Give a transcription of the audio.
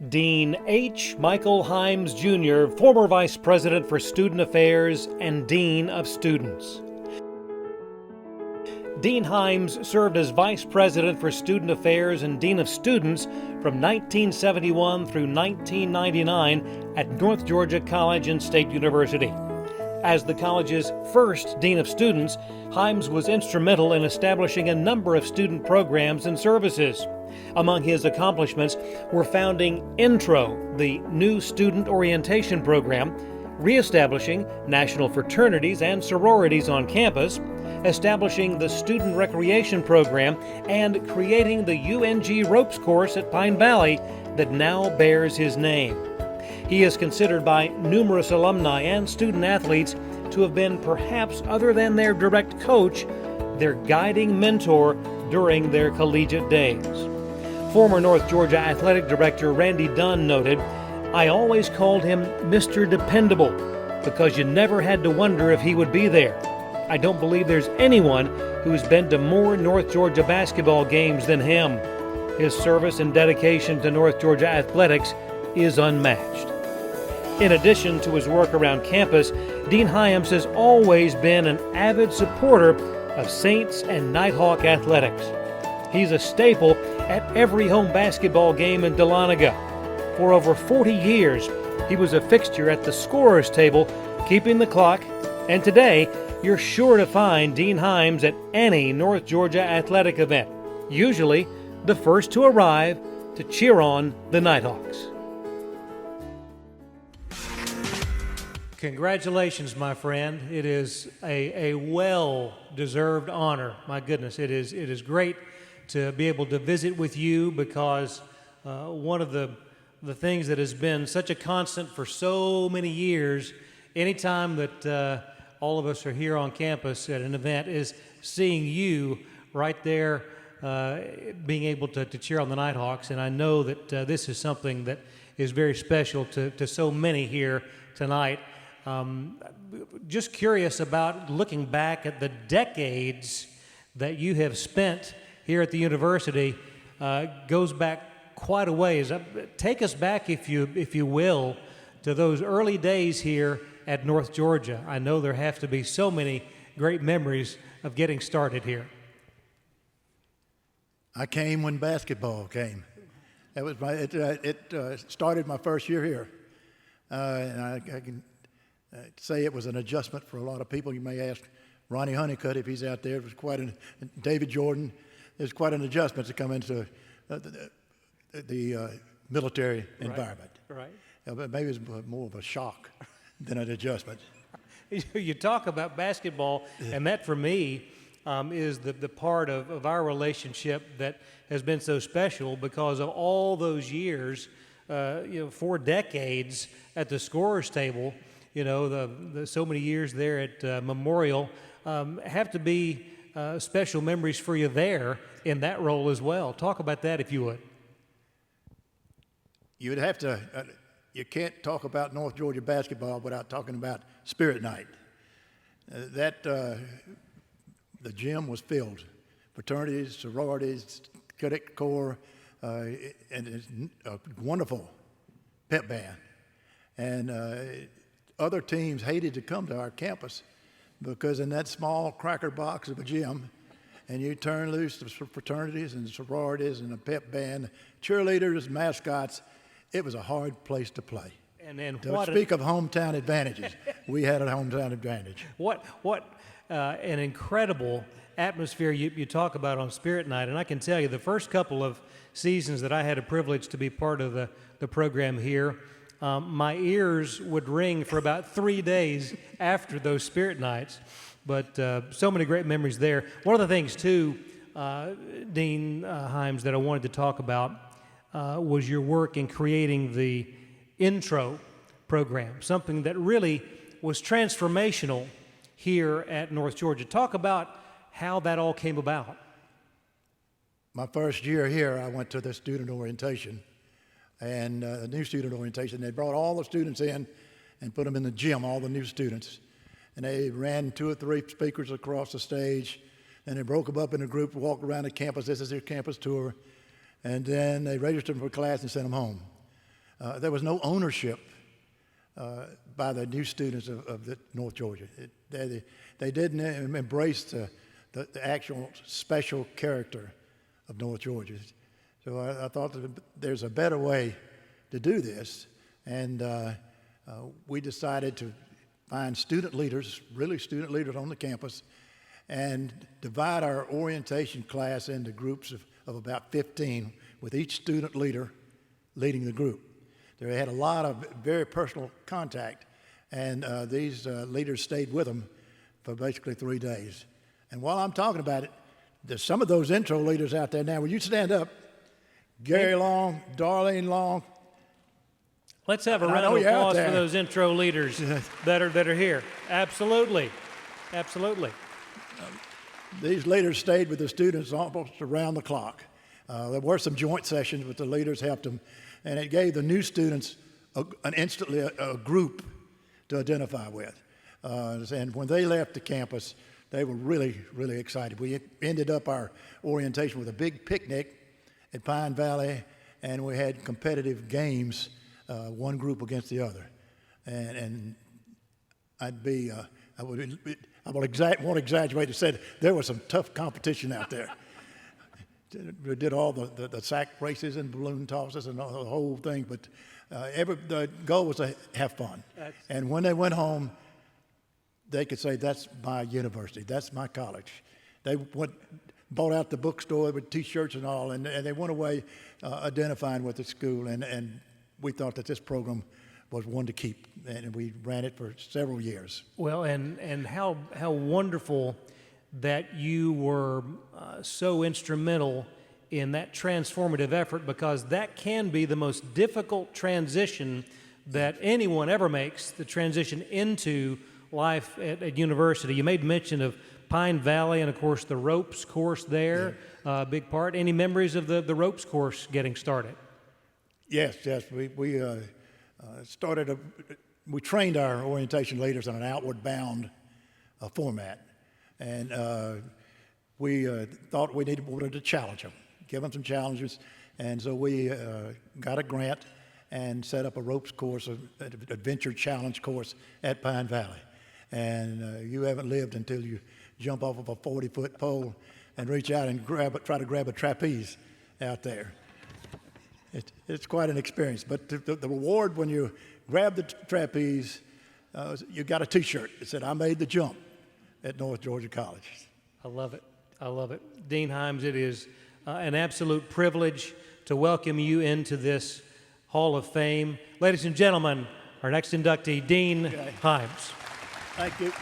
Dean H. Michael Hyams, Jr., former Vice President for Student Affairs and Dean of Students. Dean Hyams served as Vice President for Student Affairs and Dean of Students from 1971 through 1999 at North Georgia College and State University. As the college's first Dean of Students, Hyams was instrumental in establishing a number of student programs and services. Among his accomplishments were founding Intro, the new student orientation program, reestablishing national fraternities and sororities on campus, establishing the student recreation program, and creating the UNG ropes course at Pine Valley that now bears his name. He is considered by numerous alumni and student athletes to have been, perhaps other than their direct coach, their guiding mentor during their collegiate days. Former North Georgia Athletic Director Randy Dunn noted, "I always called him Mr. Dependable because you never had to wonder if he would be there. I don't believe there's anyone who's been to more North Georgia basketball games than him. His service and dedication to North Georgia athletics is unmatched." In addition to his work around campus, Dean Hyams has always been an avid supporter of Saints and Nighthawk athletics. He's a staple at every home basketball game in Dahlonega. For over 40 years, he was a fixture at the scorer's table, keeping the clock, and today, you're sure to find Dean Hyams at any North Georgia athletic event, usually the first to arrive to cheer on the Nighthawks. Congratulations, my friend. It is a well-deserved honor. My goodness, it is great to be able to visit with you because one of the things that has been such a constant for so many years, anytime that all of us are here on campus at an event, is seeing you right there being able to cheer on the Nighthawks. And I know that this is something that is very special to so many here tonight. Just curious about looking back at the decades that you have spent here at the university. Goes back quite a ways. Take us back, if you will, to those early days here at North Georgia. I know there have to be so many great memories of getting started here. I came when basketball came. That was it started my first year here, and I can say it was an adjustment for a lot of people. You may ask Ronnie Honeycutt if he's out there. It was David Jordan. It was quite an adjustment to come into the military environment. Right. But maybe it was more of a shock than an adjustment. You talk about basketball, and that for me is the part of our relationship that has been so special because of all those years, 4 decades at the scorer's table. The so many years there at Memorial have to be special memories for you there in that role as well. Talk about that if you would. You would have to. You can't talk about North Georgia basketball without talking about Spirit Night. The gym was filled. Fraternities, sororities, cadet corps, and it's a wonderful pep band. And other teams hated to come to our campus because in that small cracker box of a gym, and you turn loose the fraternities and sororities and a pep band, cheerleaders, mascots, it was a hard place to play. And to speak of hometown advantages, we had a hometown advantage. What an incredible atmosphere you talk about on Spirit Night. And I can tell you the first couple of seasons that I had a privilege to be part of the program here, my ears would ring for about 3 days after those Spirit Nights. But so many great memories there. One of the things, too, Dean Hyams, that I wanted to talk about was your work in creating the Intro program, something that really was transformational here at North Georgia. Talk about how that all came about. My first year here, I went to the student orientation, and the new student orientation. They brought all the students in and put them in the gym, all the new students. And they ran 2 or 3 speakers across the stage, and they broke them up in a group, walked around the campus. This is their campus tour. And then they registered them for class and sent them home. There was no ownership by the new students of North Georgia. They didn't embrace the actual special character of North Georgia. So I thought that there's a better way to do this, and we decided to find student leaders, really student leaders on the campus, and divide our orientation class into groups of about 15, with each student leader leading the group. They had a lot of very personal contact, and these leaders stayed with them for basically 3 days. And while I'm talking about it, there's some of those intro leaders out there now. Will you stand up? Gary Long, Darlene Long. Let's have a round of applause for those intro leaders that are here. Absolutely, absolutely. These leaders stayed with the students almost around the clock. There were some joint sessions, but the leaders helped them, and it gave the new students instantly a group to identify with. And when they left the campus, they were really, really excited. We ended up our orientation with a big picnic at Pine Valley, and we had competitive games, one group against the other. And I won't exaggerate to say that there was some tough competition out there. We did all the sack races and balloon tosses and the whole thing, but the goal was to have fun. And when they went home, they could say, that's my university, that's my college. They bought out the bookstore with T-shirts and all, and they went away identifying with the school, and we thought that this program was one to keep, and we ran it for several years. Well, and how wonderful that you were so instrumental in that transformative effort, because that can be the most difficult transition that anyone ever makes, the transition into life at university. You made mention of Pine Valley and, of course, the ropes course there, big part. Any memories of the ropes course getting started? Yes. We we trained our orientation leaders on an outward bound format, and we thought we wanted to challenge them, give them some challenges, and so we got a grant and set up a ropes course, an adventure challenge course at Pine Valley. And you haven't lived until you jump off of a 40-foot pole and reach out and try to grab a trapeze out there. It's quite an experience. But the reward when you grab the trapeze, you got a T-shirt that said, "I made the jump at North Georgia College." I love it. I love it. Dean Hyams, it is an absolute privilege to welcome you into this Hall of Fame. Ladies and gentlemen, our next inductee, Dean Hyams. Thank you.